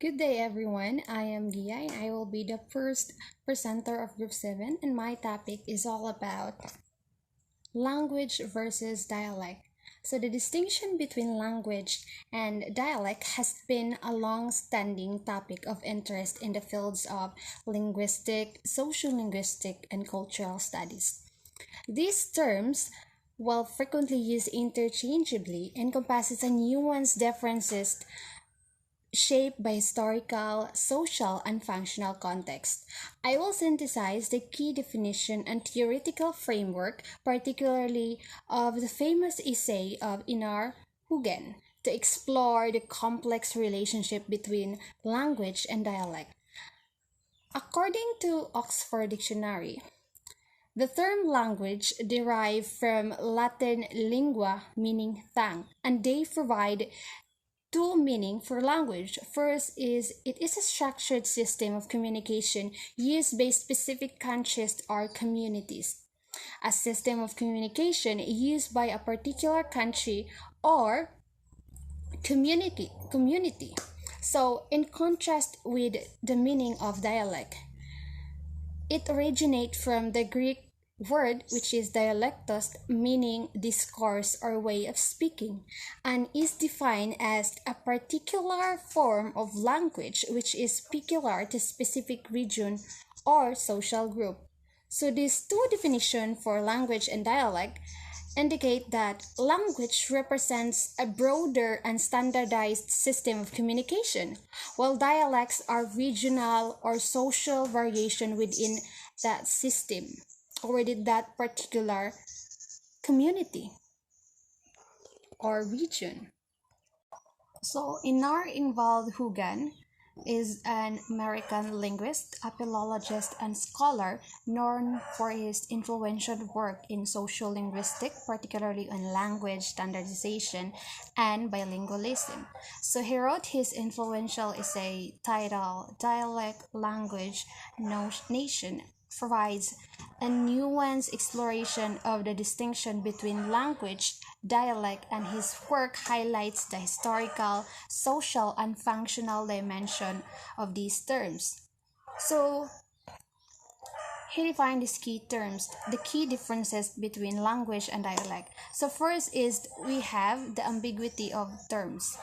Good day, everyone. I am Gia, and I will be the first presenter of Group 7, and my topic is all about language versus dialect. So, the distinction between language and dialect has been a long standing topic of interest in the fields of linguistic, social linguistic, and cultural studies. These terms, while frequently used interchangeably, encompasses a nuanced differences shaped by historical, social, and functional context. I will synthesize the key definition and theoretical framework, particularly of the famous essay of Inar Hugen, to explore the complex relationship between language and dialect. According to Oxford Dictionary, the term language derived from Latin lingua, meaning tongue, and they provide two meaning for language. First is it is a structured system of communication used by specific countries or communities. A system of communication used by a particular country or community. So in contrast with the meaning of dialect, it originates from the Greek word which is dialectos, meaning discourse or way of speaking, and is defined as a particular form of language which is peculiar to specific region or social group. So these two definitions for language and dialect indicate that language represents a broader and standardized system of communication, while dialects are regional or social variation within that system or within that particular community or region. So, Inar involved Hugan is an American linguist, a philologist, and scholar known for his influential work in social linguistics, particularly on language standardization and bilingualism. So he wrote his influential essay titled Dialect, Language, Nation, provides a nuanced exploration of the distinction between language, dialect, and his work highlights the historical, social, and functional dimension of these terms. So, he defined these key terms, the key differences between language and dialect. So, first is we have the ambiguity of terms.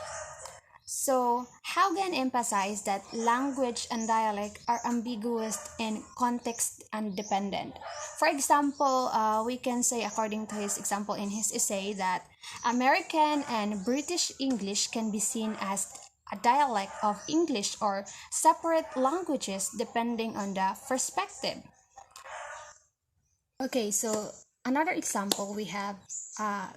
So, Haugen emphasized that language and dialect are ambiguous and context independent. For example, we can say, according to his example in his essay, that American and British English can be seen as a dialect of English or separate languages depending on the perspective. Okay, so another example we have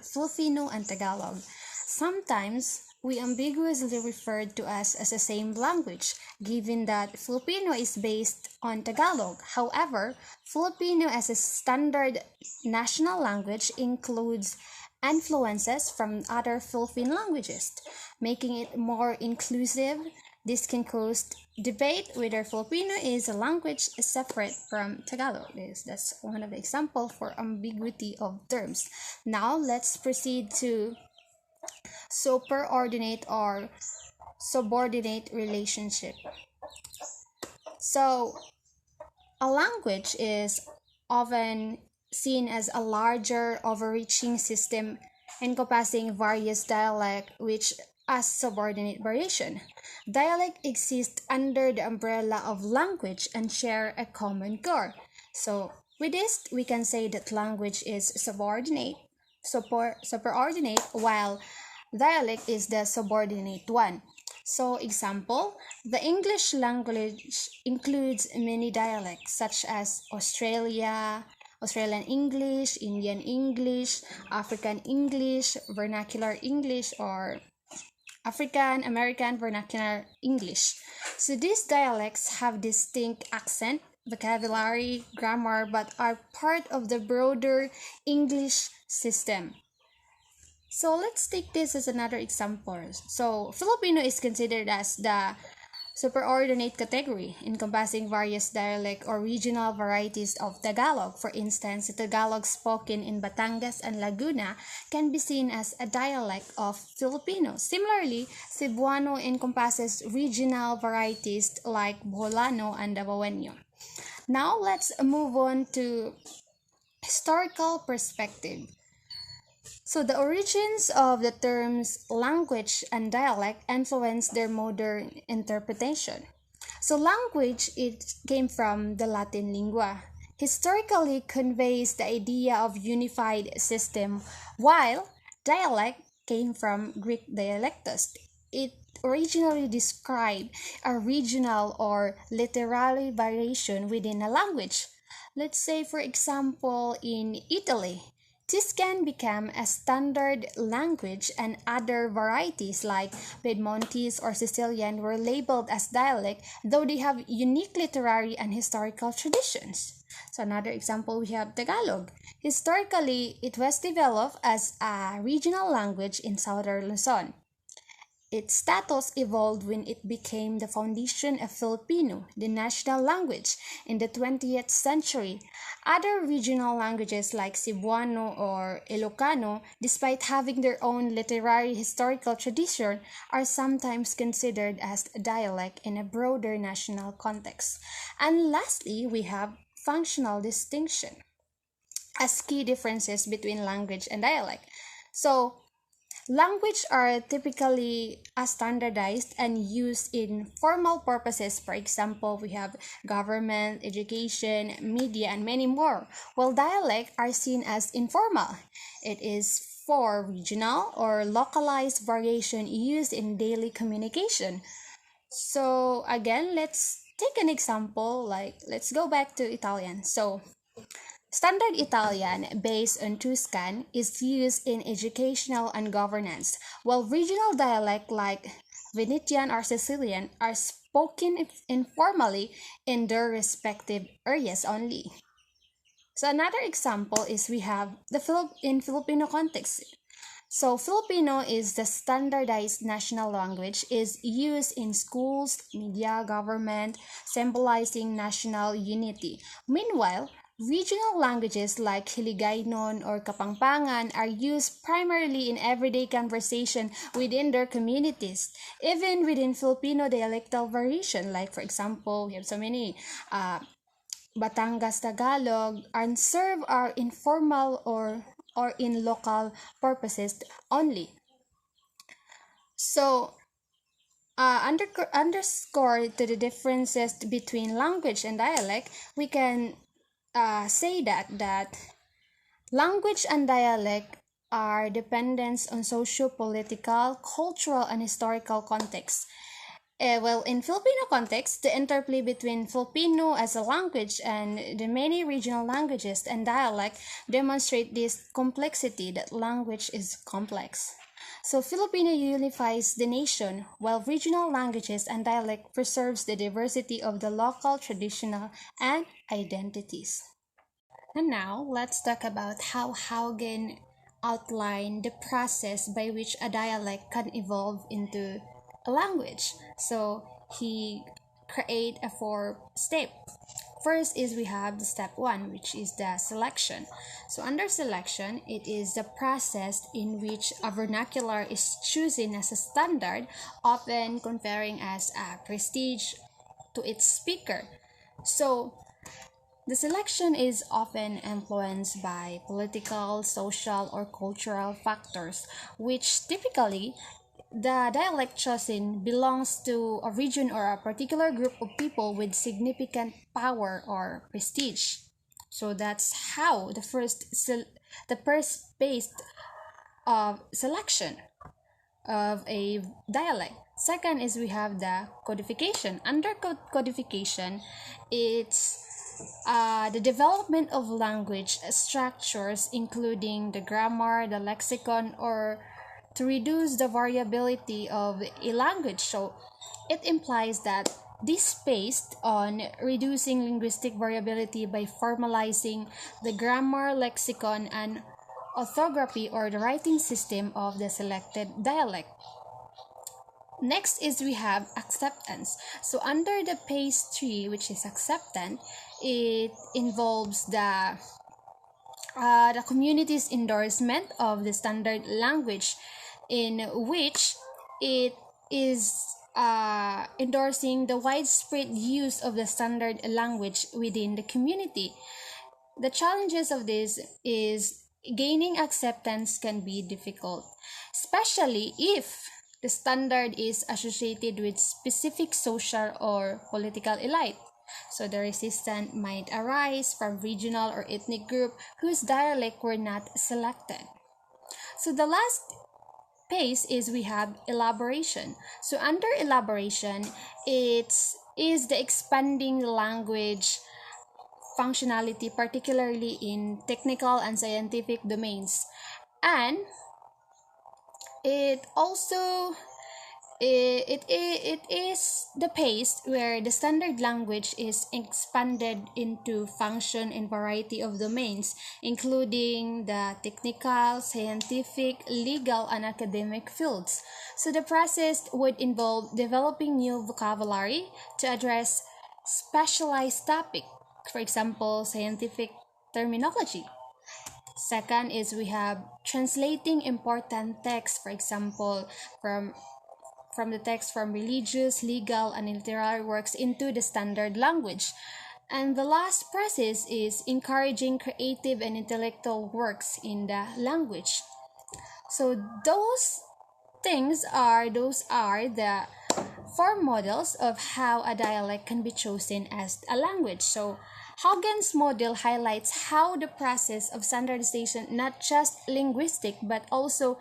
Filipino and Tagalog. Sometimes we ambiguously refer to us as the same language, given that Filipino is based on Tagalog. However, Filipino as a standard national language includes influences from other Philippine languages, making it more inclusive. This can cause debate whether Filipino is a language separate from Tagalog. That's one of the examples for ambiguity of terms. Now let's proceed to superordinate or subordinate relationship. So a language is often seen as a larger overreaching system encompassing various dialects which as subordinate variation. Dialect exists under the umbrella of language and share a common core. So with this, we can say that language is superordinate, while dialect is the subordinate one. So, example, the English language includes many dialects such as Australian English, Indian English, African English, vernacular English, or African American Vernacular English. So these dialects have distinct accent, vocabulary, grammar, but are part of the broader English system. So let's take this as another example. So Filipino is considered as the superordinate category encompassing various dialect or regional varieties of Tagalog. For instance, the Tagalog spoken in Batangas and Laguna can be seen as a dialect of Filipino. Similarly, Cebuano encompasses regional varieties like Boholano and Davaoenyo. Now let's move on to historical perspective. So the origins of the terms language and dialect influence their modern interpretation. So language it came from the Latin lingua. Historically conveys the idea of unified system, while dialect came from Greek dialectus. It originally described a regional or literary variation within a language. Let's say, for example, in Italy, Tuscan became a standard language, and other varieties like Piedmontese or Sicilian were labeled as dialect, though they have unique literary and historical traditions. So another example, we have Tagalog. Historically, it was developed as a regional language in southern Luzon. Its status evolved when it became the foundation of Filipino, the national language, in the 20th century. Other regional languages like Cebuano or Ilocano, despite having their own literary historical tradition, are sometimes considered as a dialect in a broader national context. And lastly, we have functional distinction as key differences between language and dialect. So, language are typically standardized and used in formal purposes. For example, we have government, education, media, and many more. While dialect are seen as informal. It is for regional or localized variation used in daily communication. So again, let's take an example, like let's go back to Italian. So standard Italian, based on Tuscan, is used in educational and governance, while regional dialect like Venetian or Sicilian are spoken informally in their respective areas only. So another example is we have in Filipino context. So Filipino is the standardized national language, is used in schools, media, government, symbolizing national unity. Meanwhile, regional languages like Hiligaynon or Kapampangan are used primarily in everyday conversation within their communities. Even within Filipino dialectal variation, like for example, we have so many Batangas Tagalog, and serve are informal or in local purposes only. So, underscore to the differences between language and dialect, we can say that language and dialect are dependent on socio-political, cultural, and historical context. Well, in Filipino context, the interplay between Filipino as a language and the many regional languages and dialect demonstrate this complexity that language is complex. So Filipino unifies the nation, while regional languages and dialect preserves the diversity of the local traditional and identities. And now, let's talk about how Haugen outlined the process by which a dialect can evolve into a language. So, he create a four-step. First is we have the step one, which is the selection. So under selection, it is the process in which a vernacular is chosen as a standard, often conferring as a prestige to its speaker. So the selection is often influenced by political, social, or cultural factors, which typically the dialect chosen belongs to a region or a particular group of people with significant power or prestige. So that's how the first phase of selection of a dialect. Second is we have the codification. Under codification, it's the development of language structures, including the grammar, the lexicon, or to reduce the variability of a language. So it implies that this based on reducing linguistic variability by formalizing the grammar, lexicon, and orthography or the writing system of the selected dialect. Next is we have acceptance. So under the phase 3, which is acceptance, it involves the community's endorsement of the standard language, in which it is endorsing the widespread use of the standard language within the community. The challenges of this is gaining acceptance can be difficult, especially if the standard is associated with specific social or political elite. So the resistance might arise from regional or ethnic group whose dialect were not selected. So the last phase is we have elaboration. So under elaboration, it is the expanding language functionality, particularly in technical and scientific domains. And it also it is the pace where the standard language is expanded into function in variety of domains, including the technical, scientific, legal, and academic fields. So the process would involve developing new vocabulary to address specialized topic, for example, scientific terminology. Second is we have translating important texts, for example, from the text from religious, legal, and literary works into the standard language. And the last process is encouraging creative and intellectual works in the language. So those are the four models of how a dialect can be chosen as a language. So Hagen's model highlights how the process of standardization, not just linguistic but also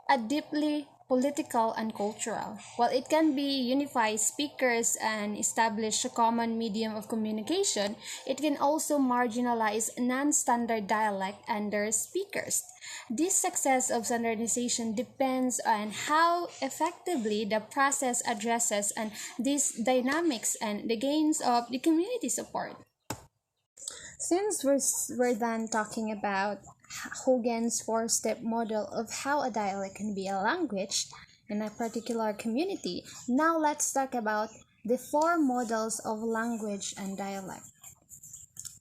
a deeply political and cultural. While it can be unify speakers and establish a common medium of communication, it can also marginalize non-standard dialect and their speakers. This success of standardization depends on how effectively the process addresses and these dynamics and the gains of the community support. Since we're done talking about Hogan's four-step model of how a dialect can be a language in a particular community, now let's talk about the four models of language and dialect.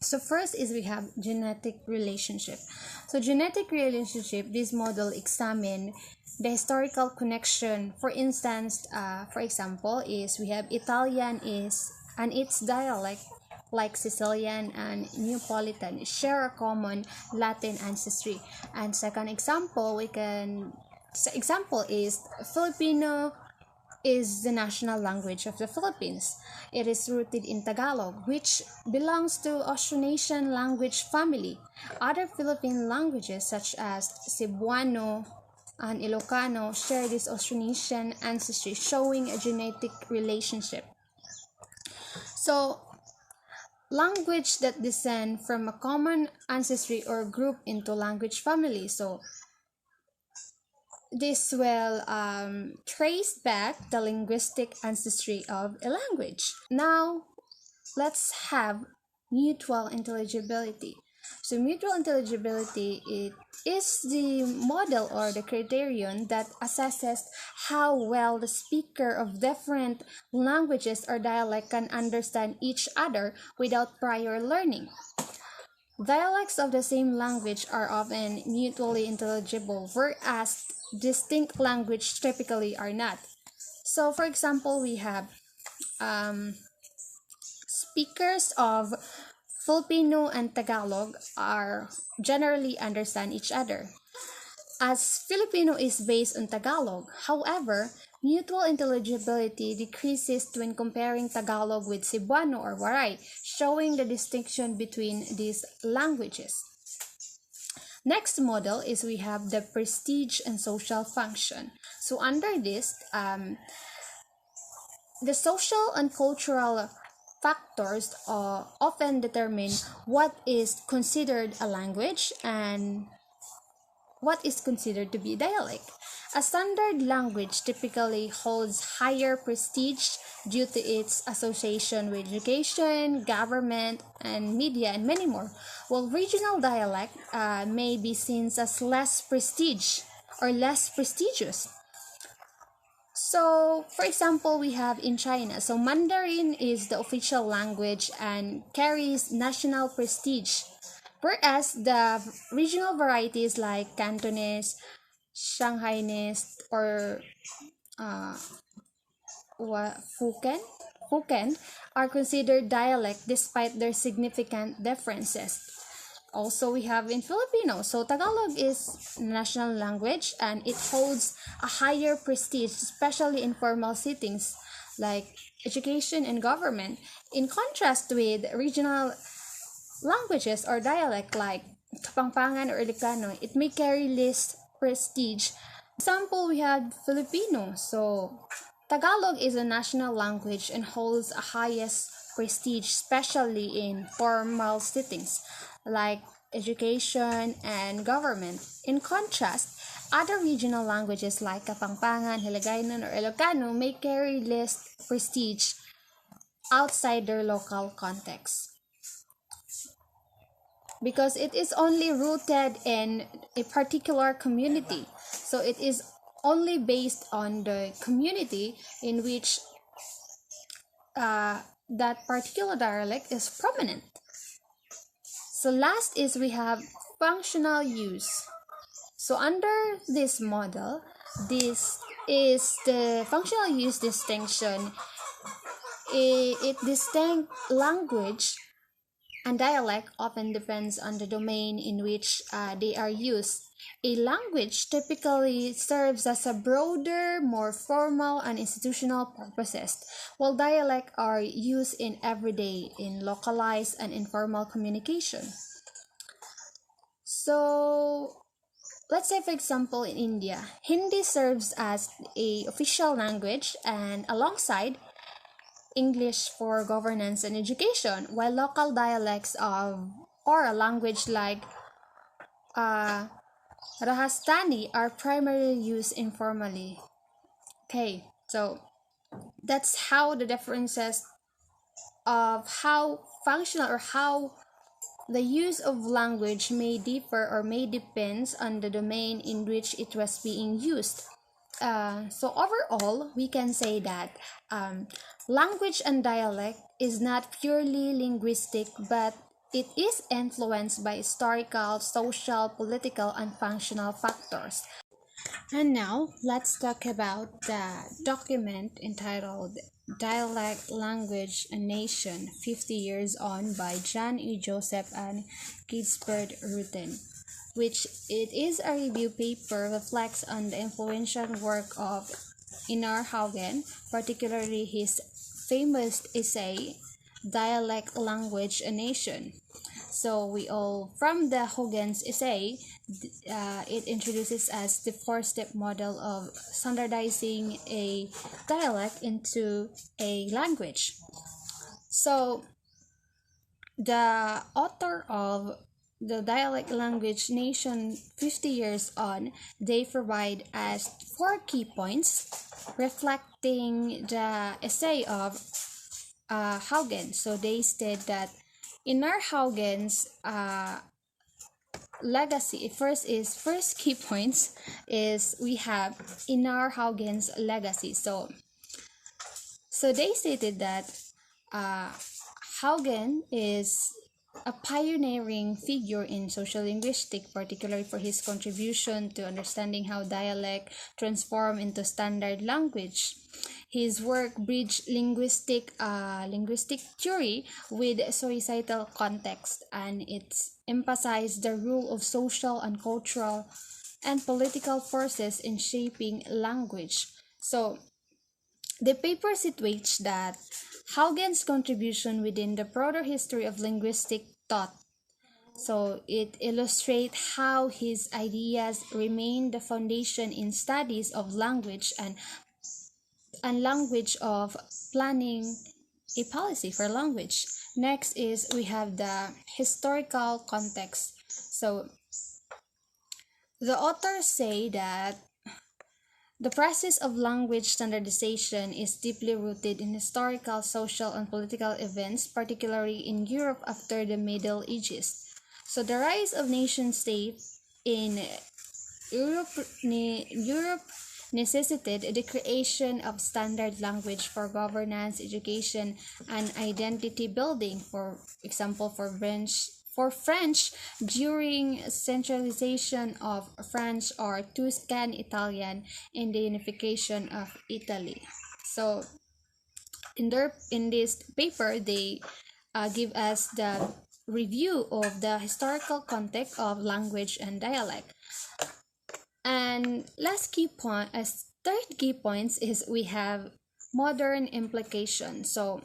So first is we have genetic relationship. So genetic relationship, this model examine the historical connection. For instance, for example, is we have Italian is and its dialect like Sicilian and Neapolitan share a common Latin ancestry. And second example, example is Filipino is the national language of the Philippines. It is rooted in Tagalog, which belongs to Austronesian language family. Other Philippine languages such as Cebuano and Ilocano share this Austronesian ancestry, showing a genetic relationship. So, language that descend from a common ancestry or group into language family. So, this will trace back the linguistic ancestry of a language. Now, let's have mutual intelligibility. So mutual intelligibility, it is the model or the criterion that assesses how well the speaker of different languages or dialect can understand each other without prior learning. Dialects of the same language are often mutually intelligible, whereas distinct language typically are not. So, for example, we have speakers of Filipino and Tagalog are generally understand each other. As Filipino is based on Tagalog, however, mutual intelligibility decreases when comparing Tagalog with Cebuano or Waray, showing the distinction between these languages. Next model is we have the prestige and social function. So under this, the social and cultural factors often determine what is considered a language and what is considered to be dialect. A standard language typically holds higher prestige due to its association with education, government, and media, and many more, while regional dialect may be seen as less prestige or less prestigious. So, for example, we have in China. So, Mandarin is the official language and carries national prestige, whereas the regional varieties like Cantonese, Shanghainese, or uh, Fuken are considered dialect despite their significant differences. Also, we have in Filipino. So, Tagalog is national language and it holds a higher prestige, especially in formal settings like education and government. In contrast with regional languages or dialect like Kapampangan or Ilocano, it may carry less prestige. Example, we had Filipino. So, Tagalog is a national language and holds a highest prestige, especially in formal settings like education and government. In contrast, other regional languages like Kapampangan, Hiligaynon, or Ilocano may carry less prestige outside their local context because it is only rooted in a particular community. So it is only based on the community in which that particular dialect is prominent. So last is we have functional use. So under this model, this is the functional use distinction. It distinct language and dialect often depends on the domain in which they are used. A language typically serves as a broader, more formal and institutional purposes, while dialect are used in everyday, in localized and informal communication. So, let's say for example in India, Hindi serves as a official language and alongside English for governance and education, while local dialects of or a language like uh, Rahastani are primarily used informally. Okay, so that's how the differences of how functional or how the use of language may differ or may depends on the domain in which it was being used. So overall, we can say that language and dialect is not purely linguistic, but it is influenced by historical, social, political, and functional factors. And now, let's talk about the document entitled Dialect, Language, and Nation 50 Years On by John E. Joseph and Gisbert Rutten, which it is a review paper reflects on the influential work of Inar Haugen, particularly his famous essay Dialect, Language, and Nation. So we all from the Hogan's essay, it introduces as the four-step model of standardizing a dialect into a language. So the author of the dialect language nation 50 years on, they provide as four key points reflecting the essay of Haugen. So they state that in our Haugen's legacy, first key points is we have in our Haugen's legacy. So they stated that uh, Haugen is a pioneering figure in social linguistics, particularly for his contribution to understanding how dialect transform into standard language. His work bridged linguistic theory with societal context, and it emphasized the role of social and cultural and political forces in shaping language. So, the paper situates that Haugen's contribution within the broader history of linguistic thought. So it illustrates how his ideas remain the foundation in studies of language and language of planning a policy for language. Next is we have the historical context. So the authors say that the process of language standardization is deeply rooted in historical, social, and political events, particularly in Europe after the Middle Ages. So the rise of nation states in Europe necessitated the creation of standard language for governance, education, and identity building. For example, for French, during centralization of French or Tuscan Italian in the unification of Italy. So in this paper, they give us the review of the historical context of language and dialect. And last key point, as third key points is we have modern implication. So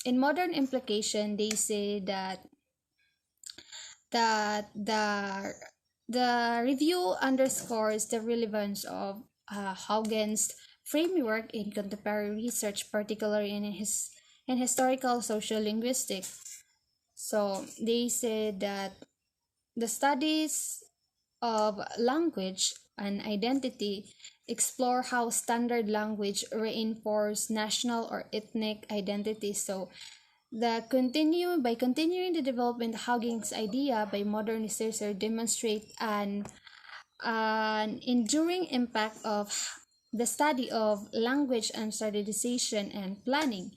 in modern implication, they say that the review underscores the relevance of Haugen's framework in contemporary research, particularly in historical social linguistics. So they said that the studies of language and identity explore how standard language reinforce national or ethnic identity. So by continuing the development of Huggins idea by modern researchers demonstrate an enduring impact of the study of language and standardization and planning.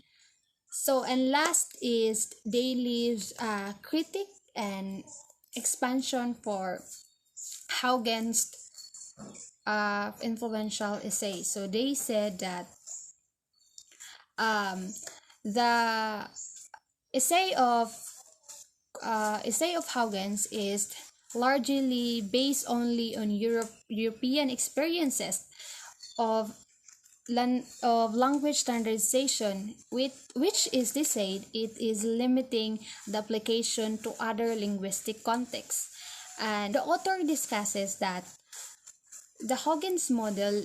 So and last is they leaves critic and expansion for Huggins influential essay. So they said that um, the essay of essay of Huygens is largely based only on European experiences of of language standardization, which is they said it is limiting the application to other linguistic contexts. And the author discusses that the Huygens model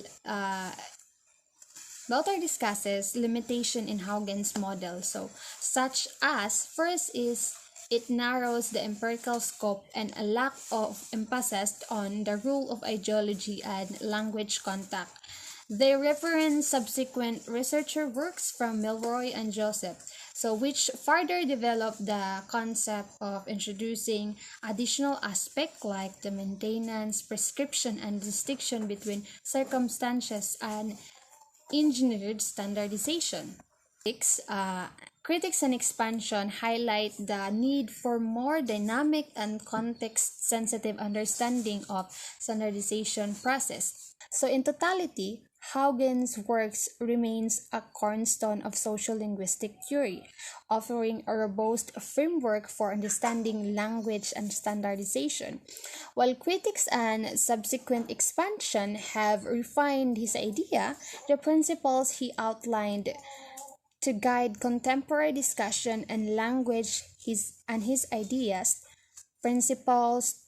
the author discusses limitation in Huygens model, so such as first is it narrows the empirical scope and a lack of emphasis on the role of ideology and language contact. They reference subsequent researcher works from Milroy and Joseph, so which further develop the concept of introducing additional aspects like the maintenance, prescription, and distinction between circumstances and engineered standardization. Critics and expansion highlight the need for more dynamic and context-sensitive understanding of standardization process. So in totality, Huygens' works remains a cornerstone of social linguistic theory, offering a robust framework for understanding language and standardization. While critics and subsequent expansion have refined his idea, the principles he outlined to guide contemporary discussion and language his ideas, principles,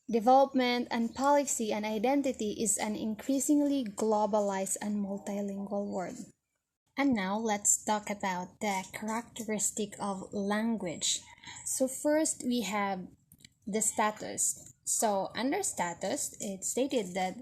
development, and policy and identity is an increasingly globalized and multilingual world. And now let's talk about the characteristic of language. So first we have the status. So under status, it's stated that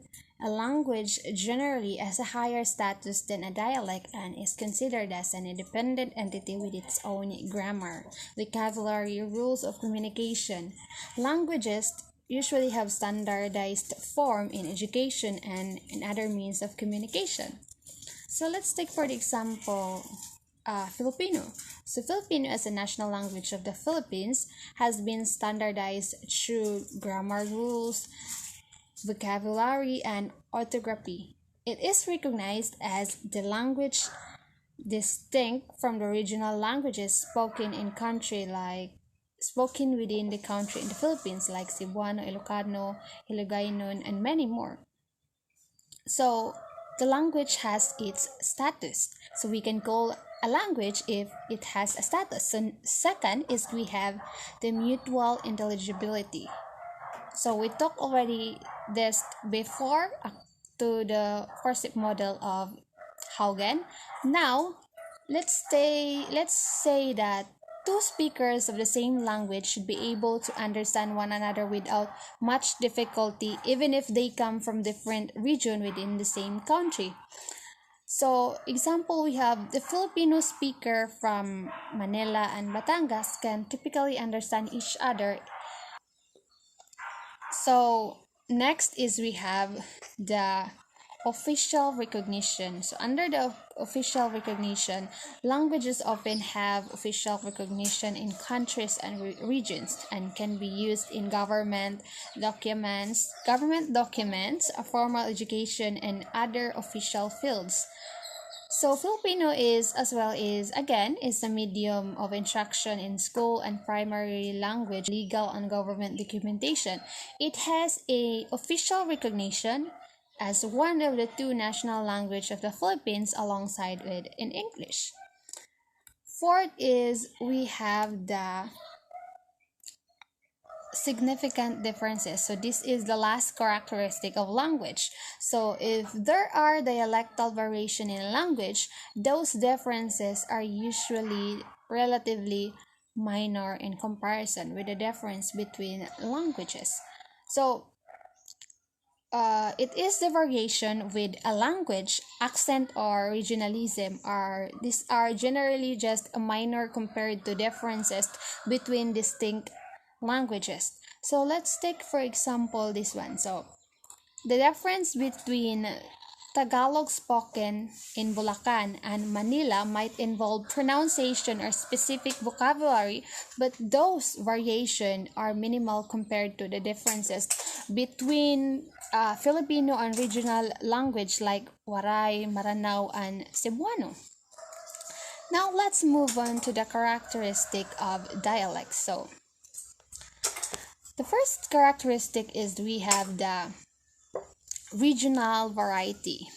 a language generally has a higher status than a dialect and is considered as an independent entity with its own grammar, vocabulary, rules of communication. Languages usually have standardized form in education and in other means of communication. So let's take for the example Filipino. So Filipino as a national language of the Philippines has been standardized through grammar rules, vocabulary, and orthography. It is recognized as the language distinct from the regional languages spoken within the country in the Philippines like Cebuano, Ilocano, Hiligaynon, and many more. So the language has its status. So we can call a language if it has a status. So second is we have the mutual intelligibility. So we talked already this before to the first model of Haugen. Now let's say that two speakers of the same language should be able to understand one another without much difficulty, even if they come from different region within the same country. So, example, we have the Filipino speaker from Manila and Batangas can typically understand each other. So, next is we have the official recognition. So under the official recognition, languages often have official recognition in countries and regions and can be used in government documents, a formal education, and other official fields. So Filipino is a medium of instruction in school and primary language, legal and government documentation. It has a official recognition as one of the two national language of the Philippines alongside with in English. Fourth is we have the significant differences. So this is the last characteristic of language. So if there are dialectal variation in language, those differences are usually relatively minor in comparison with the difference between languages. So it is the variation with a language, accent or regionalism are generally just a minor compared to differences between distinct languages. So let's take for example this one. So the difference between Tagalog spoken in Bulacan and Manila might involve pronunciation or specific vocabulary, but those variations are minimal compared to the differences between Filipino and regional language like Waray, Maranao, and Cebuano. Now let's move on to the characteristic of dialects. So the first characteristic is we have the regional variety.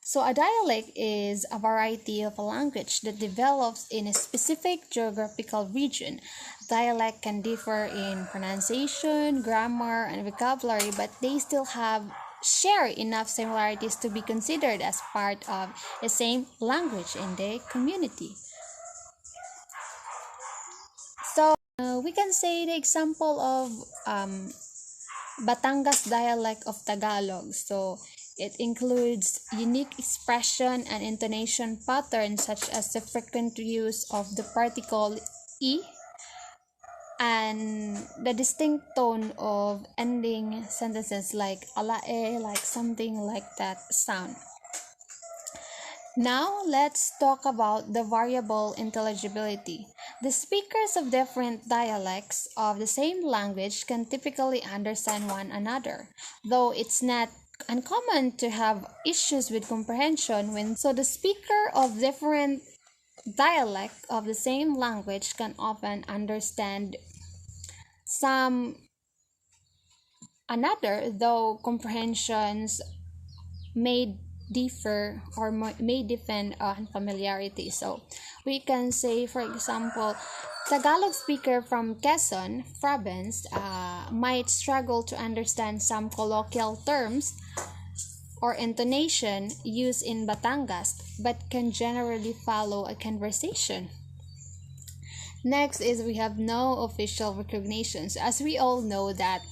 So a dialect is a variety of a language that develops in a specific geographical region. Dialect can differ in pronunciation, grammar, and vocabulary, but they still share enough similarities to be considered as part of the same language in the community. So we can say the example of Batangas dialect of Tagalog. So it includes unique expression and intonation patterns such as the frequent use of the particle e and the distinct tone of ending sentences like alae, like something like that sound. Now let's talk about the variable intelligibility. The speakers of different dialects of the same language can typically understand one another, though it's not uncommon to have issues with comprehension so the speaker of different dialect of the same language can often understand some another, though comprehensions may differ or may depend on familiarity. So we can say, for example, Tagalog speaker from Quezon province might struggle to understand some colloquial terms or intonation used in Batangas, but can generally follow a conversation. Next is we have no official recognitions. As we all know that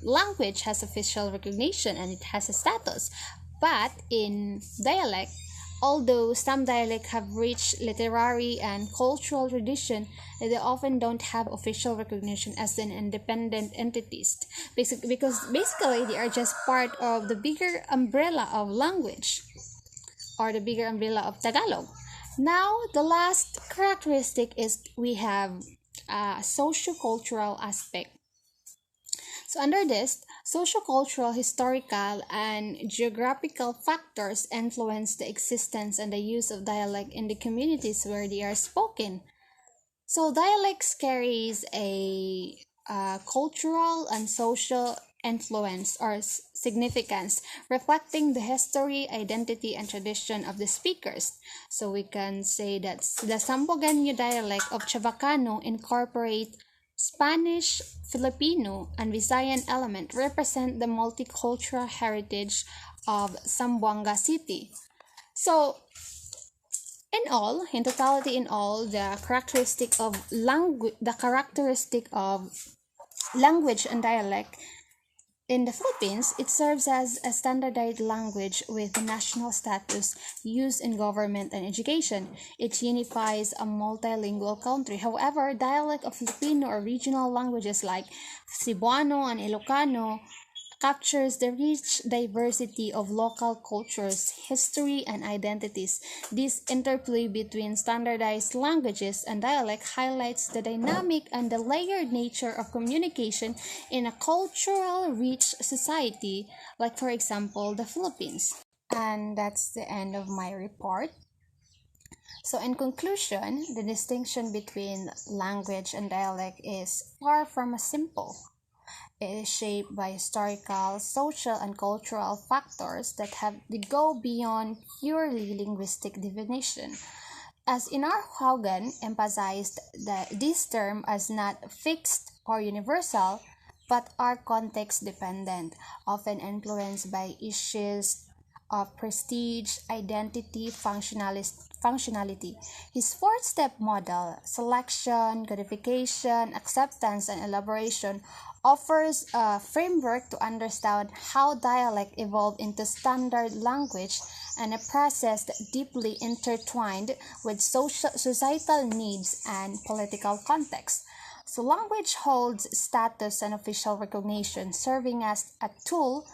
language has official recognition and it has a status. But in dialect, although some dialects have rich literary and cultural tradition, they often don't have official recognition as an independent entities. Because basically they are just part of the bigger umbrella of language or the bigger umbrella of Tagalog. Now, the last characteristic is we have a socio-cultural aspect. So under this, sociocultural, historical, and geographical factors influence the existence and the use of dialect in the communities where they are spoken. So dialects carries a cultural and social influence or significance, reflecting the history, identity, and tradition of the speakers. So we can say that the Sambugueño dialect of Chavacano incorporate Spanish, Filipino, and Visayan element represent the multicultural heritage of Zamboanga City. So, in totality, the characteristic of language and dialect in the Philippines, it serves as a standardized language with national status used in government and education. It unifies a multilingual country. However, dialect of Filipino or regional languages like Cebuano and Ilocano captures the rich diversity of local cultures, history, and identities. This interplay between standardized languages and dialect highlights the dynamic and the layered nature of communication in a cultural rich society, like, for example, the Philippines. And that's the end of my report. So, in conclusion, the distinction between language and dialect is far from a simple. It is shaped by historical, social, and cultural factors that go beyond purely linguistic definition. As Inar Haugen emphasized this term as not fixed or universal, but are context dependent, often influenced by issues of prestige, identity, functionality. His four-step model, selection, codification, acceptance, and elaboration, offers a framework to understand how dialect evolved into standard language and a process that deeply intertwined with societal needs and political context. So, language holds status and official recognition, serving as a tool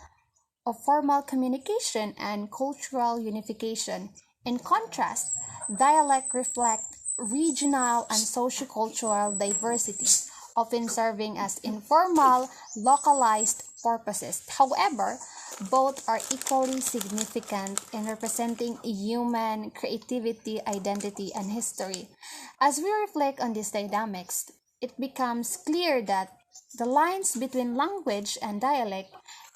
of formal communication and cultural unification. In contrast, dialect reflect regional and sociocultural diversity, often serving as informal, localized purposes. However, both are equally significant in representing human creativity, identity, and history. As we reflect on these dynamics, it becomes clear that the lines between language and dialect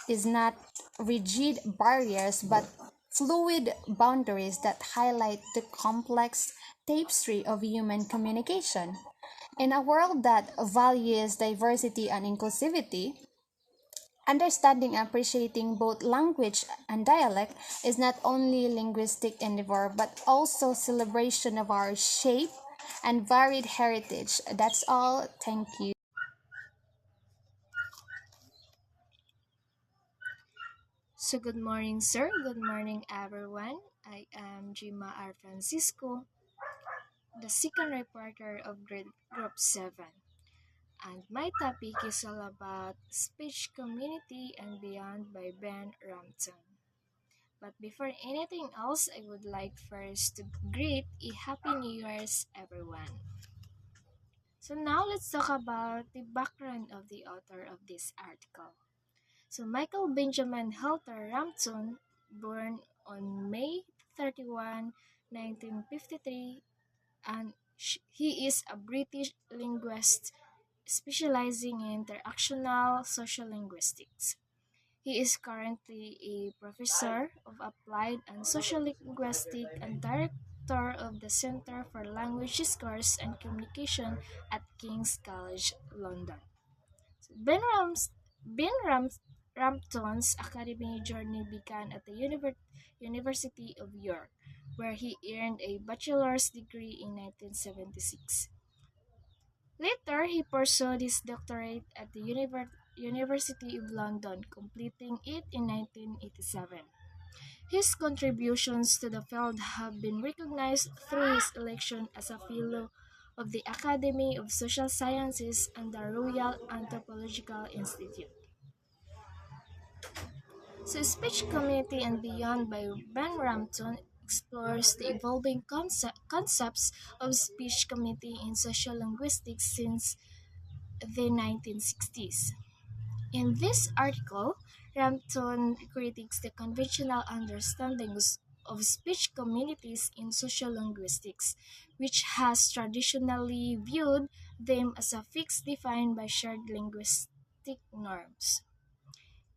is not rigid barriers but fluid boundaries that highlight the complex tapestry of human communication. In a world that values diversity and inclusivity, understanding and appreciating both language and dialect is not only linguistic endeavor but also celebration of our shape and varied heritage. That's all. Thank you. So, good morning, sir. Good morning, everyone. I am Jima R. Francisco, the second reporter of grade Group 7. And my topic is all about speech community and beyond by Ben Rampton. But before anything else, I would like first to greet a Happy New Year's, everyone. So, now let's talk about the background of the author of this article. So Michael Benjamin Helter Rampton, born on May 31, 1953, and he is a British linguist specializing in interactional social linguistics. He is currently a professor of applied and social linguistics and director of the Centre for Language Discourse and Communication at King's College London. Ben, Rams, ben Rams, Rampton's academic journey began at the University of York, where he earned a bachelor's degree in 1976. Later, he pursued his doctorate at the University of London, completing it in 1987. His contributions to the field have been recognized through his election as a Fellow of the Academy of Social Sciences and the Royal Anthropological Institute. So, Speech Community and Beyond by Ben Rampton explores the evolving concepts of speech community in social linguistics since the 1960s. In this article, Rampton critiques the conventional understandings of speech communities in social linguistics, which has traditionally viewed them as a fixed defined by shared linguistic norms.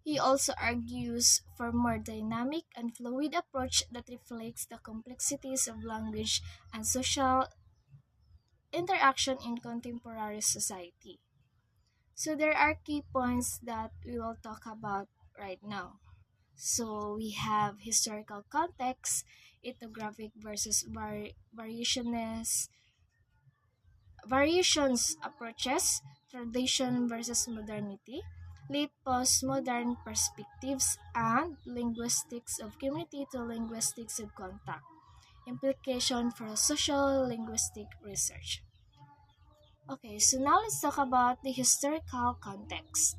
He also argues for a more dynamic and fluid approach that reflects the complexities of language and social interaction in contemporary society. So there are key points that we will talk about right now. So we have historical context, ethnographic versus variations approaches, tradition versus modernity, late postmodern perspectives, and linguistics of community to linguistics of contact, implication for social linguistic research. Okay, so now let's talk about the historical context.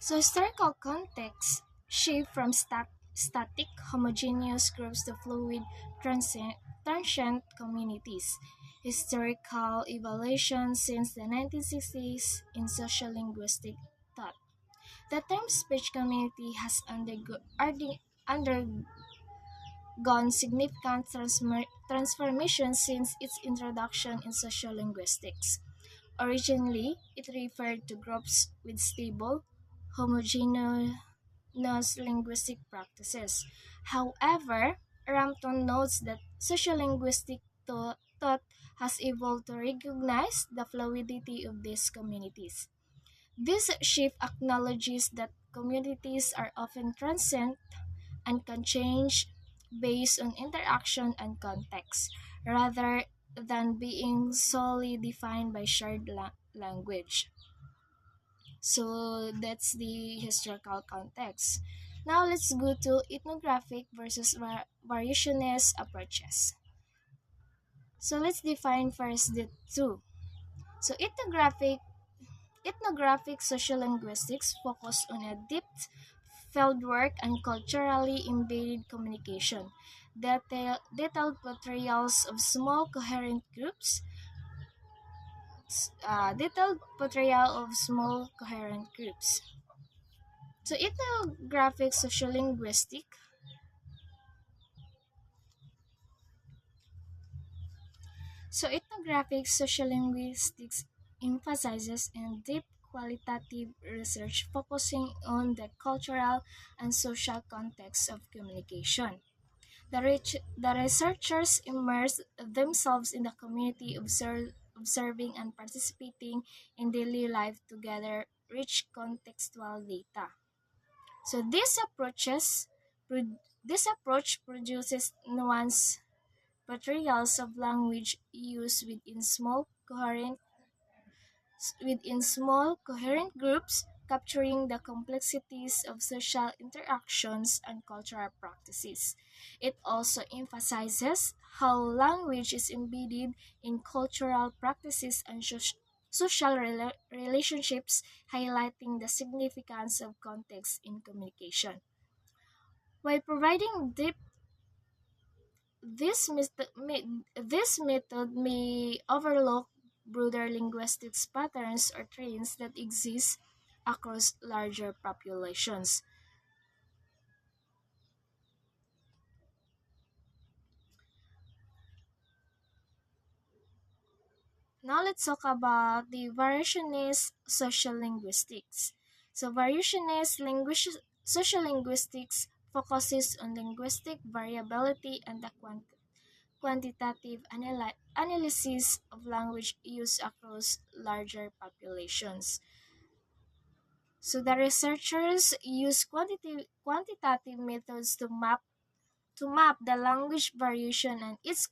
So historical context shift from static homogeneous groups to fluid transient communities. Historical evaluation since the 1960s in social linguistic thought. The term speech community has undergone significant transformation since its introduction in sociolinguistics. Originally, it referred to groups with stable, homogeneous linguistic practices. However, Rampton notes that sociolinguistic thought has evolved to recognize the fluidity of these communities. This shift acknowledges that communities are often transient and can change based on interaction and context, rather than being solely defined by shared language. So that's the historical context. Now let's go to ethnographic versus variationist approaches. So let's define first the two. So ethnographic sociolinguistics focus on a deep fieldwork and culturally embedded communication. Detailed portrayals of small coherent groups, detailed portrayal of small coherent groups. So ethnographic sociolinguistic. So ethnographic sociolinguistics emphasizes in deep qualitative research focusing on the cultural and social context of communication. The researchers immerse themselves in the community, observing and participating in daily life to gather rich contextual data. So this approach produces nuanced portrayals of language use within small coherent groups, capturing the complexities of social interactions and cultural practices. It also emphasizes how language is embedded in cultural practices and social relationships, highlighting the significance of context in communication. While providing deep this method may overlook broader linguistic patterns or trends that exist across larger populations. Now let's talk about the variationist social linguistics. So social linguistics focuses on linguistic variability and the quantitative analysis of language use across larger populations. So the researchers use quantitative methods to map the language variation and its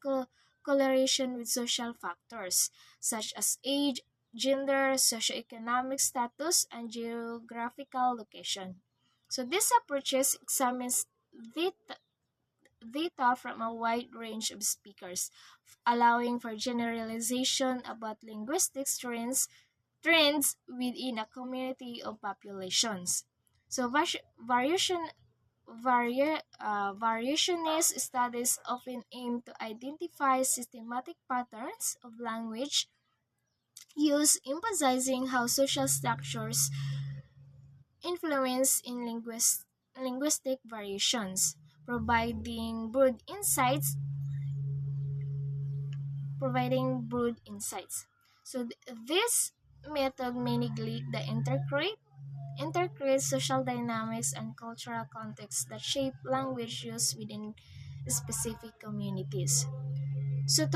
correlation with social factors such as age, gender, socioeconomic status, and geographical location. So these approaches examines data, data from a wide range of speakers, allowing for generalization about linguistic trends within a community of populations. So variationist studies often aim to identify systematic patterns of language use, emphasizing how social structures influence in linguistic variations, providing broad insights. So this method may neglect the intercreate social dynamics and cultural contexts that shape language use within specific communities. So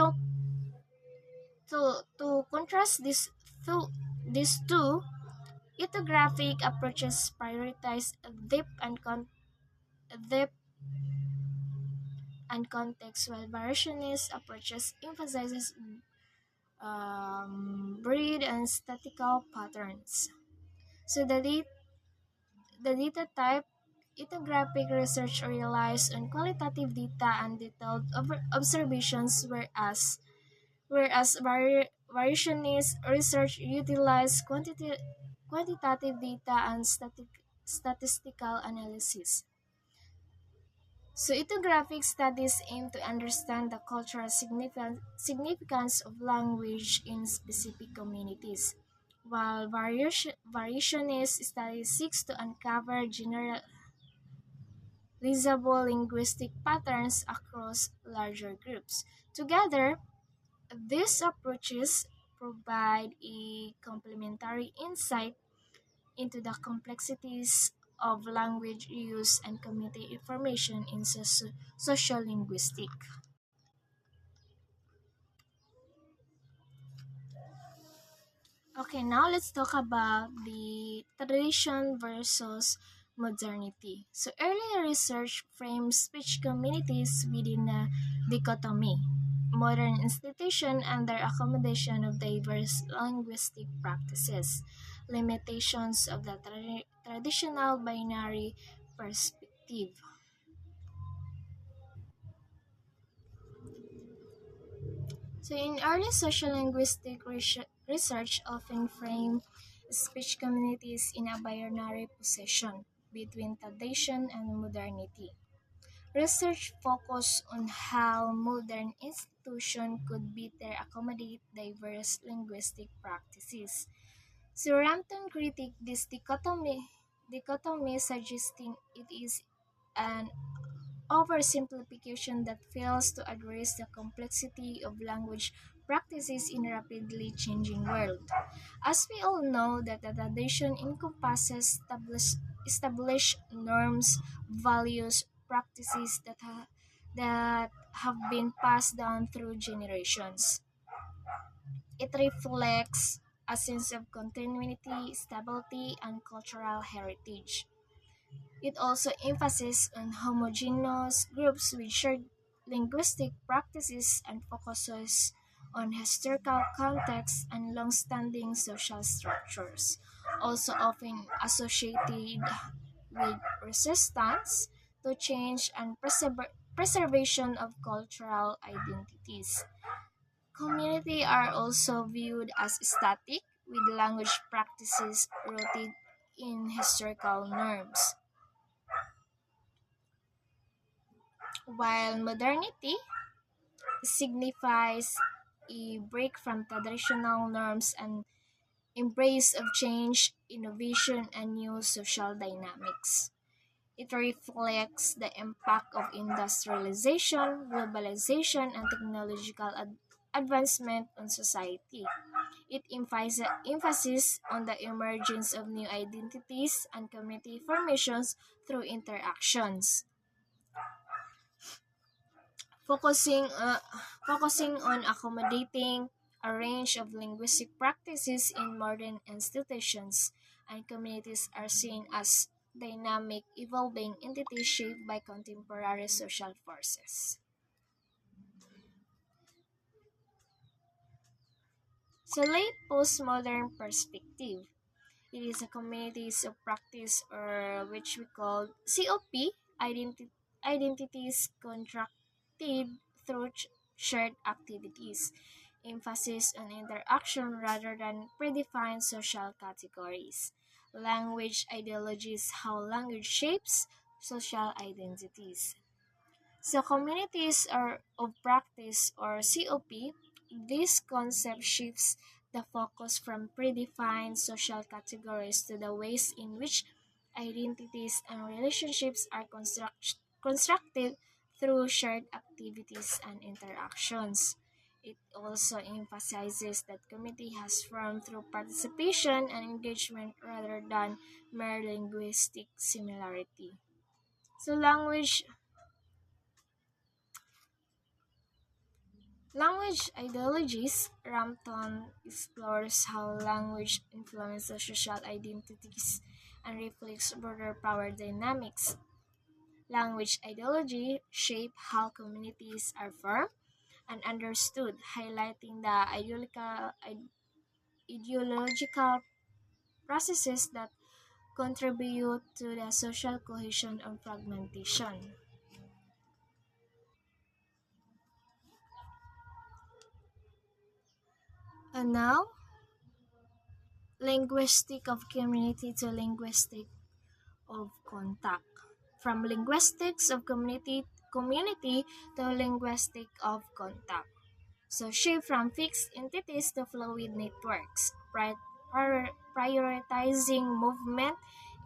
to contrast these two, ethnographic approaches prioritize depth and context, while variationist approaches emphasizes breed and statistical patterns. So the data type ethnographic research relies on qualitative data and detailed observations, whereas variationist research utilizes quantitative data and statistical analysis. So, ethnographic studies aim to understand the cultural significance of language in specific communities, while variationist studies seeks to uncover generalizable linguistic patterns across larger groups. Together, these approaches provide a complementary insight into the complexities of language use and community information in social linguistics. Okay, now let's talk about the tradition versus modernity. So, earlier research framed speech communities within a dichotomy: modern institution and their accommodation of diverse linguistic practices, limitations of the traditional binary perspective. So, in early social linguistic research often framed speech communities in a binary position between tradition and modernity. Research focused on how modern institutions could better accommodate diverse linguistic practices. So, Rampton critiqued this dichotomy, suggesting it is an oversimplification that fails to address the complexity of language practices in a rapidly changing world. As we all know that the tradition encompasses established norms, values, practices that have been passed down through generations. It reflects a sense of continuity, stability, and cultural heritage. It also emphasizes on homogeneous groups with shared linguistic practices and focuses on historical context and long-standing social structures, also often associated with resistance to change and preservation of cultural identities. Community are also viewed as static, with language practices rooted in historical norms, while modernity signifies a break from traditional norms and embrace of change, innovation, and new social dynamics. It reflects the impact of industrialization, globalization, and technological advancement on society. It emphasis on the emergence of new identities and community formations through interactions, focusing uh, focusing on accommodating a range of linguistic practices in modern institutions and communities are seen as dynamic, evolving entities shaped by contemporary social forces. So, late postmodern perspective. It is a communities of practice, or which we call COP, identities contracted through shared activities, emphasis on interaction rather than predefined social categories. Language ideologies, how language shapes social identities. So communities are of practice, or COP, this concept shifts the focus from predefined social categories to the ways in which identities and relationships are constructed through shared activities and interactions. It also emphasizes that community has formed through participation and engagement rather than mere linguistic similarity. So language ideologies. Rampton explores how language influences social identities and reflects broader power dynamics. Language ideology shape how communities are formed and understood, highlighting the ideological processes that contribute to the social cohesion and fragmentation. And now, linguistic of community to linguistic of contact, from linguistics of community to linguistic of contact. So shift from fixed entities to fluid networks, prioritizing movement,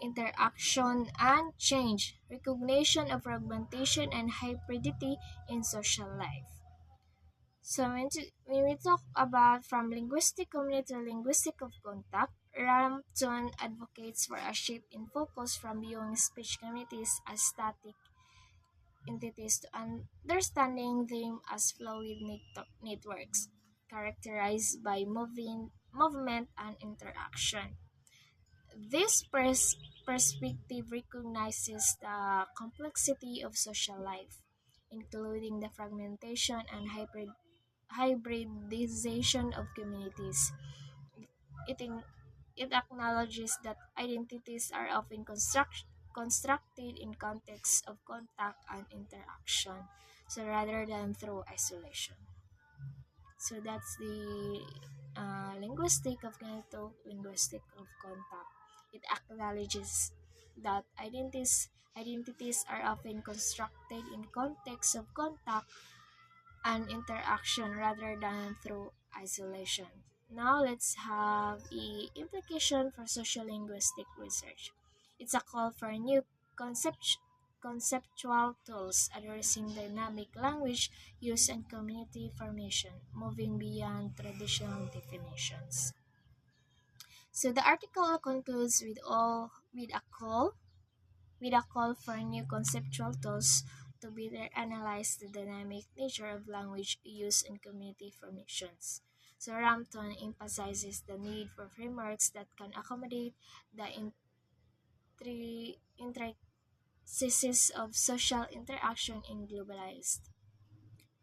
interaction, and change, recognition of fragmentation and hybridity in social life. So when we talk about from linguistic community to linguistic of contact, Rampton advocates for a shift in focus from viewing speech communities as static entities to understanding them as fluid networks characterized by movement and interaction. This perspective recognizes the complexity of social life, including the fragmentation and hybridization of communities. It, in, it acknowledges that identities are often constructed in contexts of contact and interaction, so rather than through isolation. So that's the linguistic of Genital, linguistic of contact. It acknowledges that identities are often constructed in context of contact and interaction rather than through isolation. Now let's have a implication for social linguistic research. It's a call for new conceptual tools addressing dynamic language use and community formation, moving beyond traditional definitions. So the article concludes with a call for new conceptual tools to better analyze the dynamic nature of language use and community formations. So Rampton emphasizes the need for frameworks that can accommodate the intricacies of social interaction in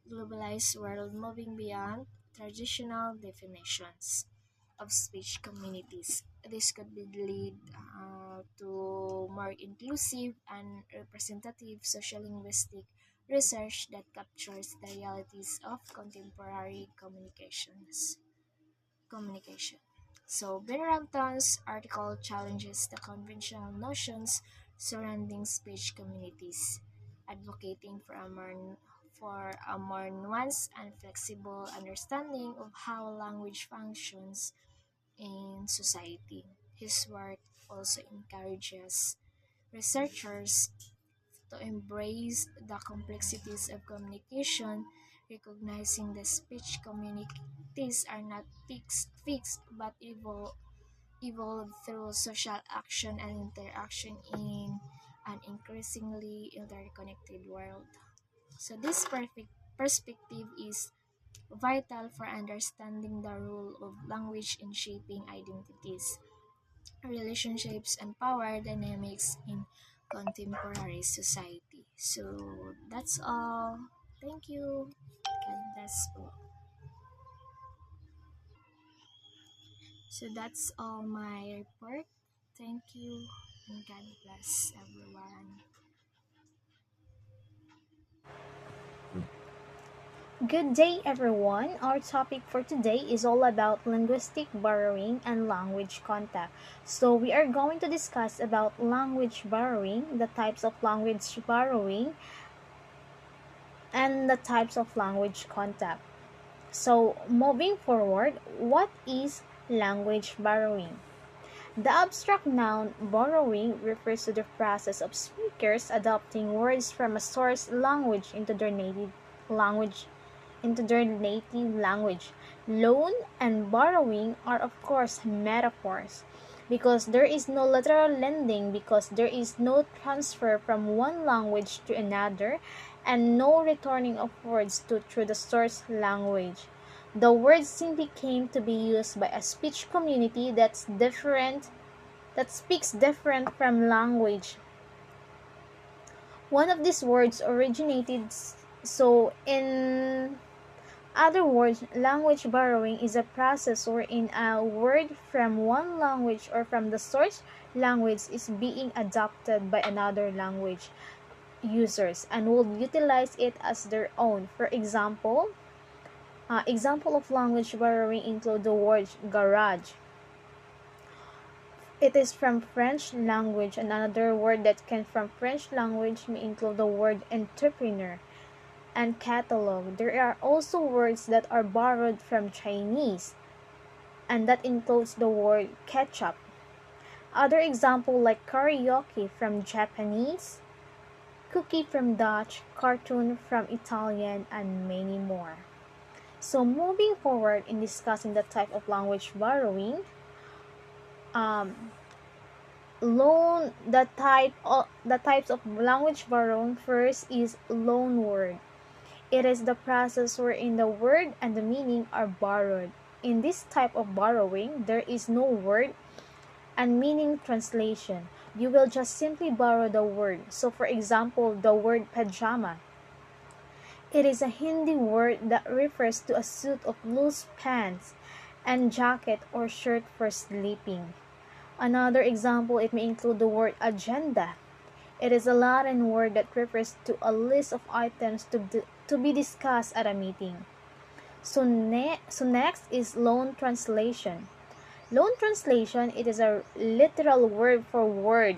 globalized world, moving beyond traditional definitions of speech communities. This could be lead to more inclusive and representative sociolinguistic research that captures the realities of contemporary communication. So Benrampton's article challenges the conventional notions surrounding speech communities, advocating for a more nuanced and flexible understanding of how language functions in society. His work also encourages researchers to embrace the complexities of communication, recognizing that speech communities are not fixed but evolve through social action and interaction in an increasingly interconnected world. So this perfect perspective is vital for understanding the role of language in shaping identities, relationships, and power dynamics in contemporary society. So that's all. Thank you. God bless po. So that's all my report. Thank you and God bless everyone. Good day, everyone. Our topic for today is all about linguistic borrowing and language contact. So, we are going to discuss about language borrowing, the types of language borrowing, and the types of language contact. So, moving forward, what is language borrowing? The abstract noun borrowing refers to the process of speakers adopting words from a source language into their native language. Loan and borrowing are of course metaphors because there is no literal lending, because there is no transfer from one language to another, and no returning of words to through the source language. The words simply came to be used by a speech community that speaks different from language. One of these words originated so in other words, language borrowing is a process wherein a word from one language or from the source language is being adopted by another language users and will utilize it as their own. For example of language borrowing include the word garage. It is from French language, and another word that can from French language may include the word entrepreneur and catalog. There are also words that are borrowed from Chinese, and that includes the word ketchup. Other example like karaoke from Japanese, cookie from Dutch, cartoon from Italian, and many more. So moving forward in discussing the type of language borrowing, um, the types of language borrowing first is loan word. It is the process wherein the word and the meaning are borrowed. In this type of borrowing, there is no word and meaning translation. You will just simply borrow the word. So for example, the word pajama. It is a Hindi word that refers to a suit of loose pants and jacket or shirt for sleeping. Another example, it may include the word agenda. It is a Latin word that refers to a list of items to be discussed at a meeting. So next is loan translation. Loan translation, it is a literal word for word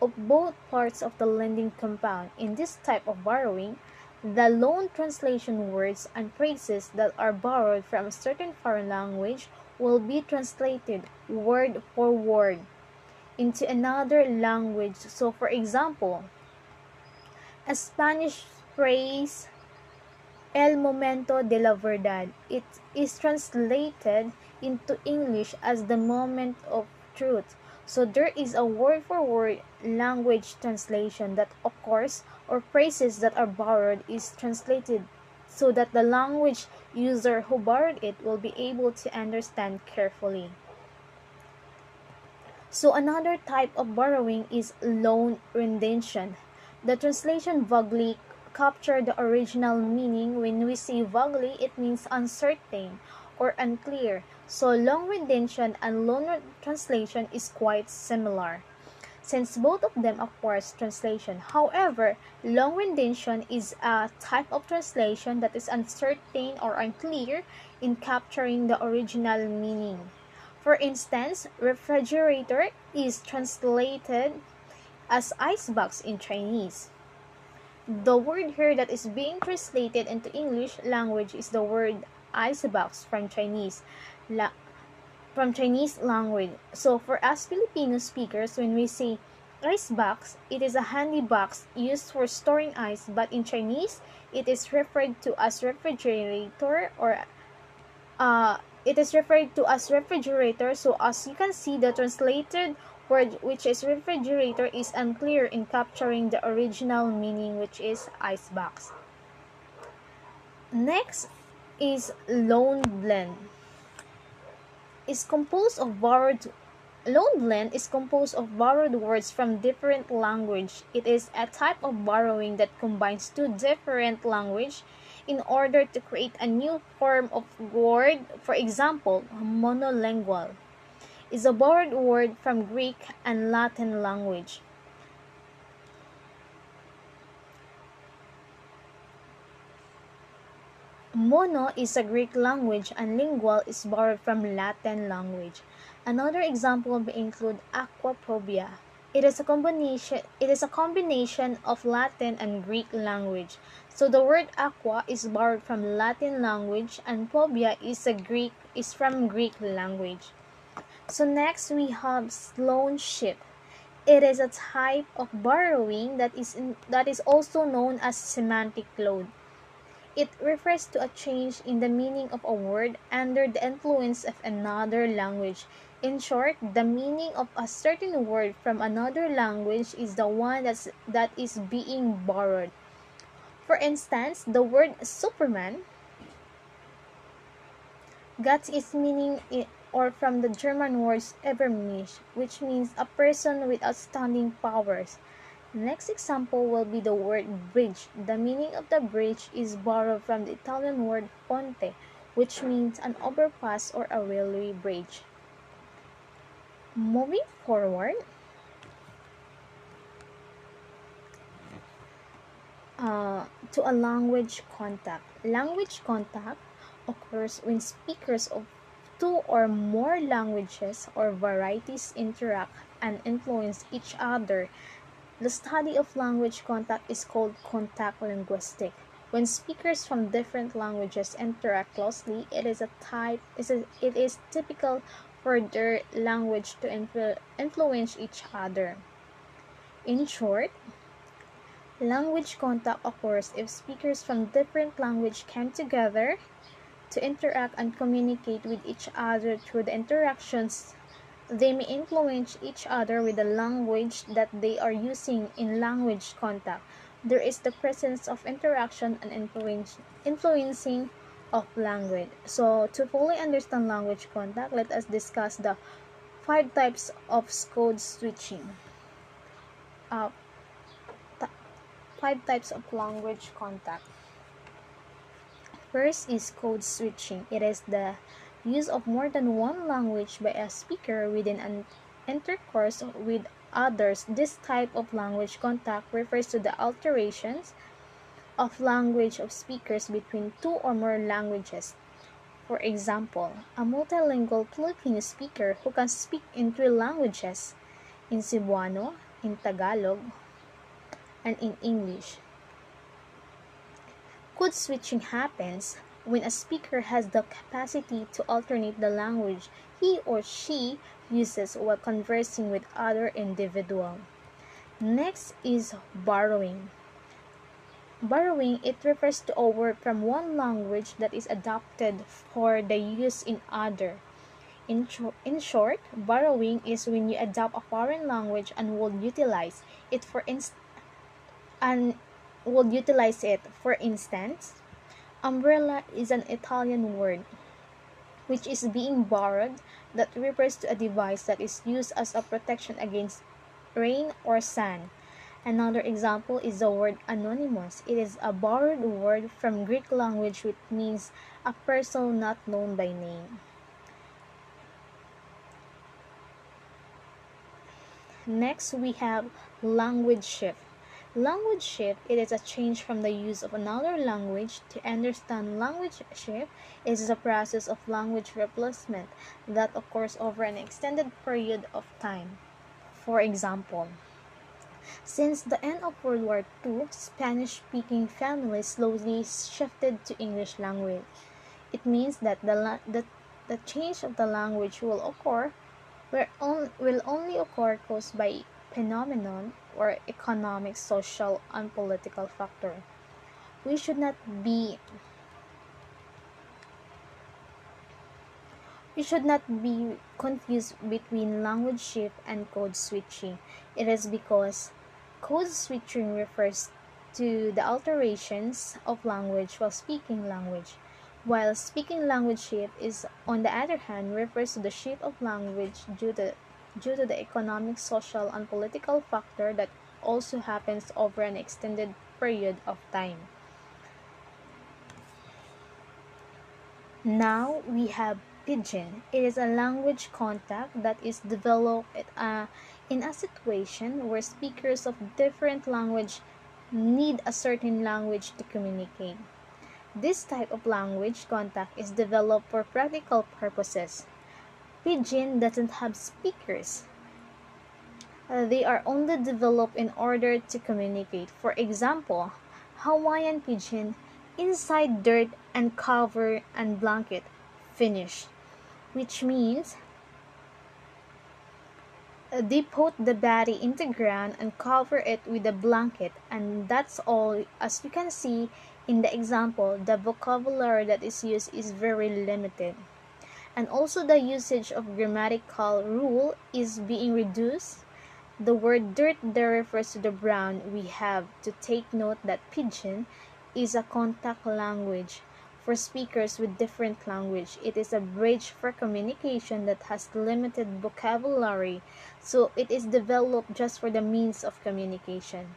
of both parts of the lending compound. In this type of borrowing, the loan translation words and phrases that are borrowed from a certain foreign language will be translated word for word into another language. So for example, a Spanish phrase El momento de la verdad. It is translated into English as the moment of truth. So there is a word for word language translation that occurs, or phrases that are borrowed is translated so that the language user who borrowed it will be able to understand carefully. So another type of borrowing is loan rendition. The translation vaguely capture the original meaning. When we say vaguely, it means uncertain or unclear. So loan rendition and loan translation is quite similar, since both of them acquires translation. However, long rendition is a type of translation that is uncertain or unclear in capturing the original meaning. For instance, refrigerator is translated as icebox in Chinese. The word here that is being translated into English language is the word icebox from Chinese language. So for us Filipino speakers, when we say icebox, it is a handy box used for storing ice, but in Chinese, it is referred to as refrigerator, or it is referred to as refrigerator. So as you can see, the translated word, which is refrigerator, is unclear in capturing the original meaning, which is icebox. Next is loan blend. Is composed of borrowed Loan blend is composed of borrowed words from different language. It is a type of borrowing that combines two different language in order to create a new form of word. For example, monolingual is a borrowed word from Greek and Latin language. Mono is a Greek language and lingual is borrowed from Latin language. Another example may include aquaphobia. It is a combination of Latin and Greek language. So the word aqua is borrowed from Latin language and phobia is from Greek language. So next we have sloanship. It is a type of borrowing that is also known as semantic load. It refers to a change in the meaning of a word under the influence of another language. In short, the meaning of a certain word from another language is the one that is being borrowed. For instance, the word Superman got its meaning or from the German words Übermensch, which means a person with outstanding powers. Next example will be the word bridge. The meaning of the bridge is borrowed from the Italian word ponte, which means an overpass or a railway bridge. Moving forward, to a language contact. Language contact occurs when speakers of two or more languages or varieties interact and influence each other, the study of language contact is called contact linguistic. When speakers from different languages interact closely, it is typical for their language to influence each other. In short, language contact occurs if speakers from different languages come together to interact and communicate with each other. Through the interactions, they may influence each other with the language that they are using. In language contact, there is the presence of interaction and influencing of language. So, to fully understand language contact, let us discuss the five types of code switching. Uh, t- Five types of language contact. First is code switching. It is the use of more than one language by a speaker within an intercourse with others. This type of language contact refers to the alterations of language of speakers between two or more languages. For example, a multilingual Filipino speaker who can speak in three languages, in Cebuano, in Tagalog, and in English. Code switching happens when a speaker has the capacity to alternate the language he or she uses while conversing with other individuals. Next is borrowing. Borrowing, it refers to a word from one language that is adopted for the use in other. In short, borrowing is when you adopt a foreign language and will utilize it. For instance, umbrella is an Italian word which is being borrowed that refers to a device that is used as a protection against rain or sand. Another example is the word anonymous. It is a borrowed word from Greek language which means a person not known by name. Next, we have language shift. Language shift, it is a change from the use of another language. To understand language shift, it is a process of language replacement that occurs over an extended period of time. For example, since the end of World War II, Spanish-speaking families slowly shifted to English language. It means that the change of the language will only occur caused by phenomenon or economic, social, and political factor. We should not be we should not be confused between language shift and code switching. It is because code switching refers to the alterations of language while speaking language, while speaking language shift is, on the other hand, refers to the shift of language due to the economic, social, and political factor that also happens over an extended period of time. Now we have pidgin. It is a language contact that is developed in a situation where speakers of different language need a certain language to communicate. This type of language contact is developed for practical purposes. Pidgin doesn't have speakers. They are only developed in order to communicate. For example, Hawaiian pidgin, inside dirt and cover and blanket, finish, which means they put the body in the ground and cover it with a blanket, and that's all. As you can see in the example, the vocabulary that is used is very limited, and also the usage of grammatical rule is being reduced. The word dirt there refers to the brown. We have to take note that pidgin is a contact language for speakers with different language. It is a bridge for communication that has limited vocabulary, so it is developed just for the means of communication.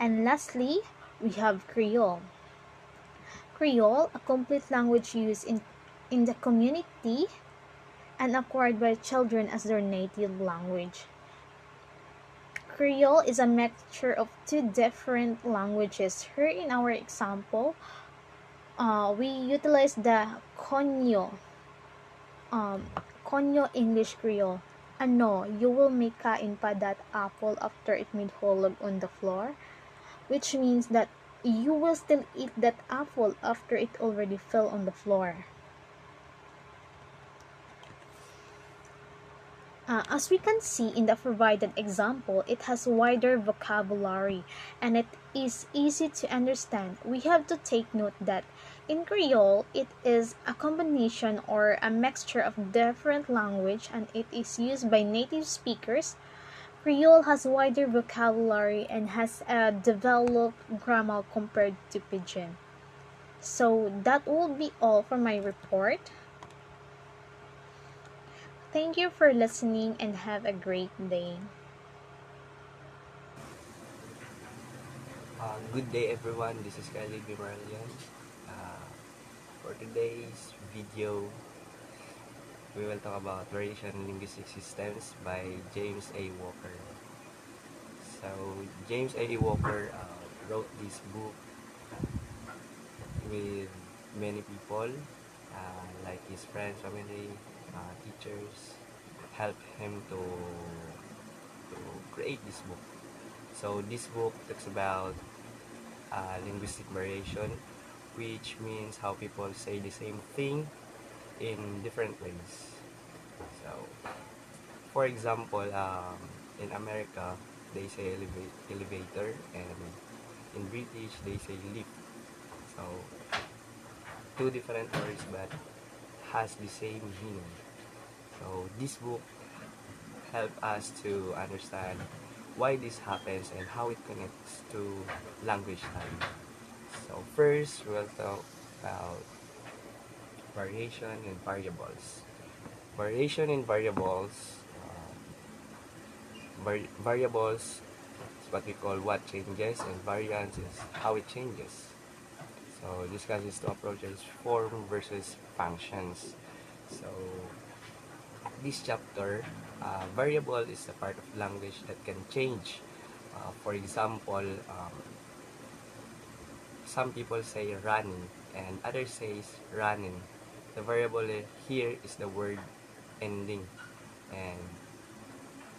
And lastly, we have Creole. Creole, a complete language used in the community and acquired by children as their native language. Creole is a mixture of two different languages. Here in our example, we utilize the Konyo um, Konyo English Creole. Ano, you will make kain pa that apple after it made hulog on the floor? Which means that you will still eat that apple after it already fell on the floor. As we can see in the provided example, it has wider vocabulary and it is easy to understand. We have to take note that in Creole, it is a combination or a mixture of different language and it is used by native speakers. Creole has wider vocabulary and has a developed grammar compared to Pidgin. So that will be all for my report. Thank you for listening and have a great day. Good day everyone, this is Kylie Bimarlian. Uh, for today's video, we will talk about variation in linguistic systems by James A. Walker. So, James A. Walker wrote this book with many people, like his friends, family, teachers, helped him to create this book. So, this book talks about linguistic variation, which means how people say the same thing in different ways. So, for example, in America, they say elevator, and in British, they say lift. So, two different words but has the same meaning. So, this book help us to understand why this happens and how it connects to language study. So, first, we'll talk about variation and variables. Variation in variables, variables is what we call what changes, and variance is how it changes. So discusses two approaches, form versus functions. So this chapter, variable is the part of language that can change. For example, some people say running and others says running. The variable here is the word ending, and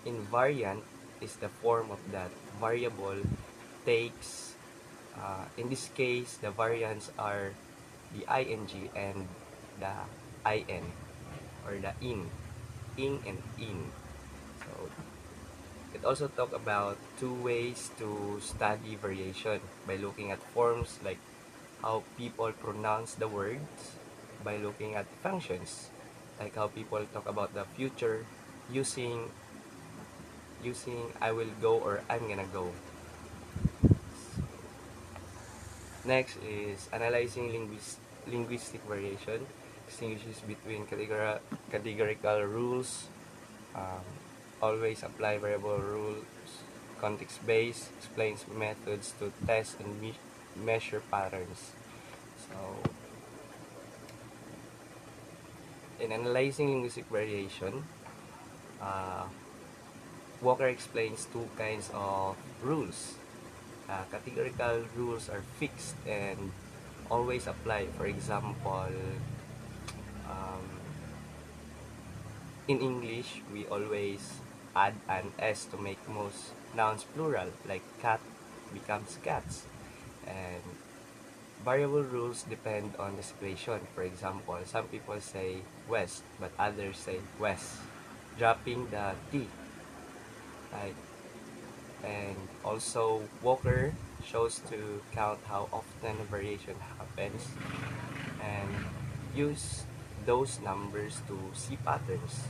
invariant is the form of that variable takes, in this case the variants are the ing and the in, or the in and in. So it also talk about two ways to study variation by looking at forms like how people pronounce the words, by looking at functions like how people talk about the future using I will go or I'm gonna go. Next is analyzing linguistic variation, distinguishes between categorical rules, um, always apply variable rules, context-based, explains methods to test and measure patterns. So, in analyzing linguistic variation, uh, Walker explains two kinds of rules. Categorical rules are fixed and always apply. For example, um, in English, we always add an S to make most nouns plural, like cat becomes cats. And variable rules depend on the situation. For example, some people say west, but others say west, dropping the T. Right? And also Walker shows to count how often a variation happens and use those numbers to see patterns.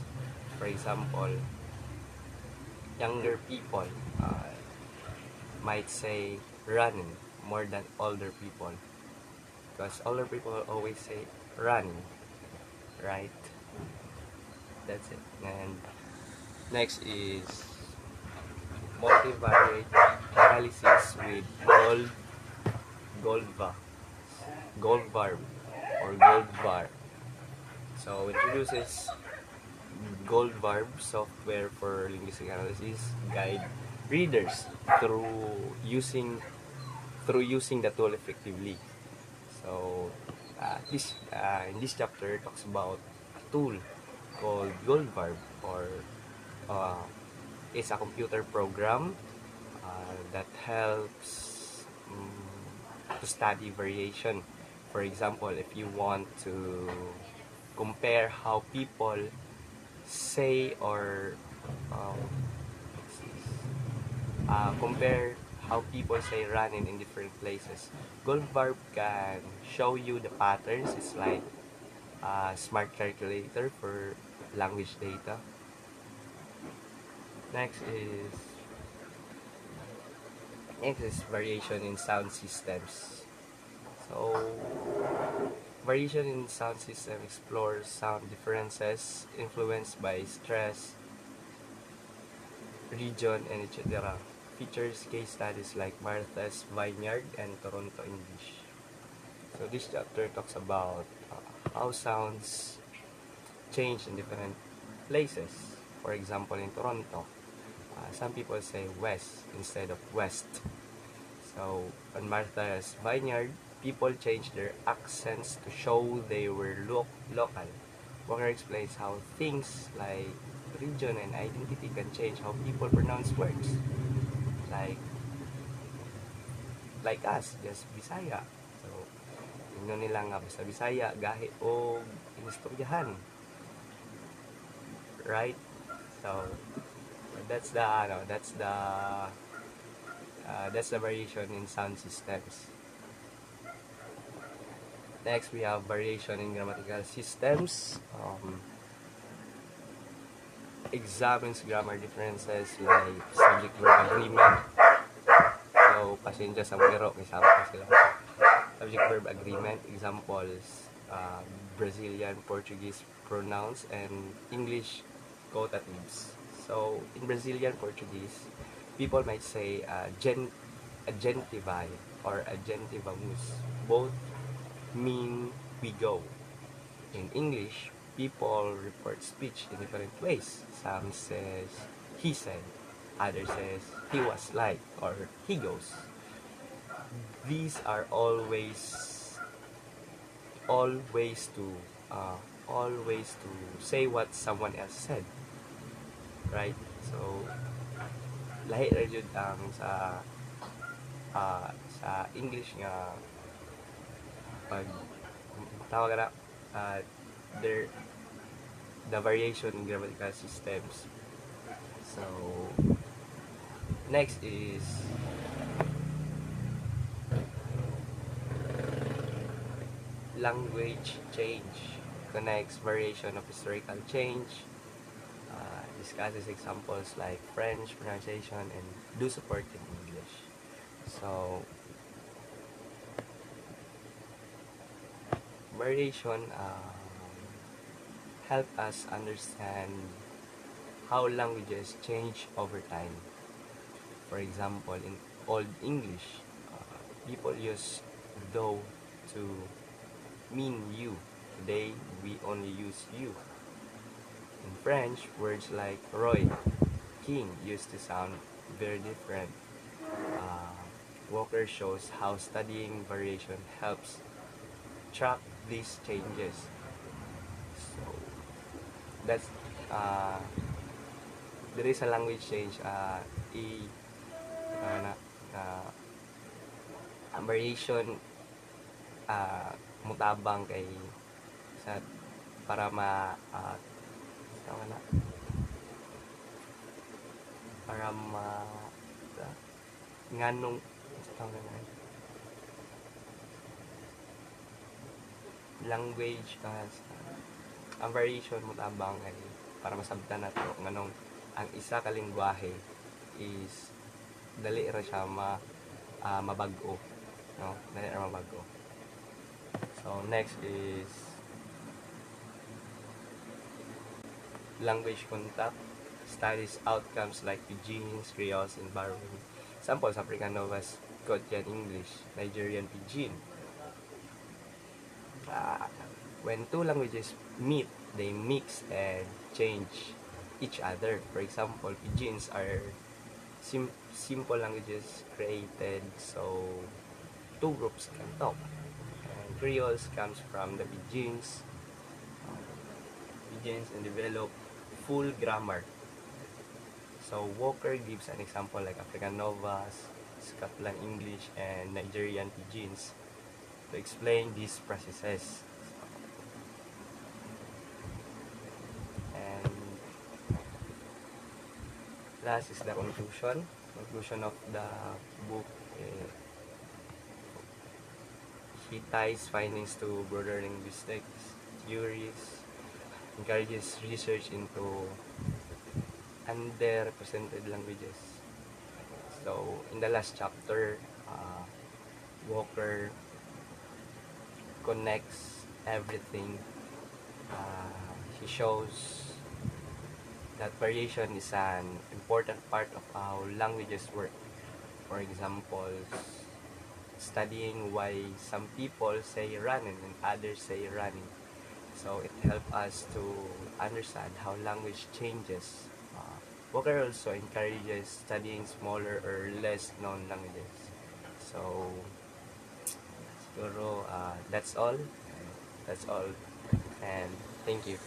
For example, younger people might say running more than older people, because older people always say running, right? That's it. And next is multivariate analysis with Goldva, Goldvarb, or Goldvar. So introduces Goldvarb software for linguistic analysis, guide readers through using the tool effectively. So this in this chapter talks about a tool called Goldvarb, or uh, it's a computer program that helps to study variation. For example, if you want to compare how people say or um, compare how people say running in different places. Goldvarb can show you the patterns. It's like a smart calculator for language data. Next is next is variation in sound systems. So variation in sound system explores sound differences influenced by stress, region, and etc. Features case studies like Martha's Vineyard and Toronto English. So this chapter talks about how sounds change in different places. For example, in Toronto, some people say west instead of west. So on Martha's Vineyard, people changed their accents to show they were local. Walker explains how things like region and identity can change how people pronounce words. Like like us, just Bisaya. So, tingnan nila nga basta Bisaya, gahi o inistoryahan. Right? So, that's the variation in sound systems. Next, we have variation in grammatical systems. Examines grammar differences like subject-verb agreement. So, pasensya sa pero, kasama ko sila. Subject-verb agreement, examples, Brazilian, Portuguese pronouns, and English quotatives. So, in Brazilian Portuguese, people might say agentivae or agentivamus. Both mean we go. In English, people report speech in different ways. Some says he said, others says he was like or he goes. These are always to always to say what someone else said, right? So lahi ra jud ang sa English nga pag tawag na there the variation in grammatical systems. So next is language change, connects variation of historical change, discusses examples like French pronunciation, and do support in English. So variation help us understand how languages change over time. For example, in Old English, people use though to mean you. Today, we only use you. In French, words like Roy, King used to sound very different. Uh, Walker shows how studying variation helps track these changes. So, that's there is a language change. Na, uh, ang variation mutabang kay sa para tawag na, para nganong tawag na language ang variation mutabang kay para masabtan nato nganong ang isa ka lengguwahe is dali ra siya mabag-o, no? Dali ra mabag-o. So next is language contact, studies outcomes like Pidgins, Creoles, and borrowing. Samples, African Novas, Scotian English, Nigerian Pidgin. When two languages meet, they mix and change each other. For example, Pidgins are simple languages created so two groups can talk. And Creoles comes from the Pidgins. begins and develop full grammar. So Walker gives an example like African Novas, Scotland English, and Nigerian Pidgins to explain these processes. And last is the conclusion. Conclusion of the book. eh, he ties findings to broader linguistics theories, encourages research into underrepresented languages. So in the last chapter, Walker connects everything. He shows that variation is an important part of how languages work. For example, studying why some people say running and others say running. So it helps us to understand how language changes. Walker also encourages studying smaller or less known languages. So siguro that's all. That's all. And thank you.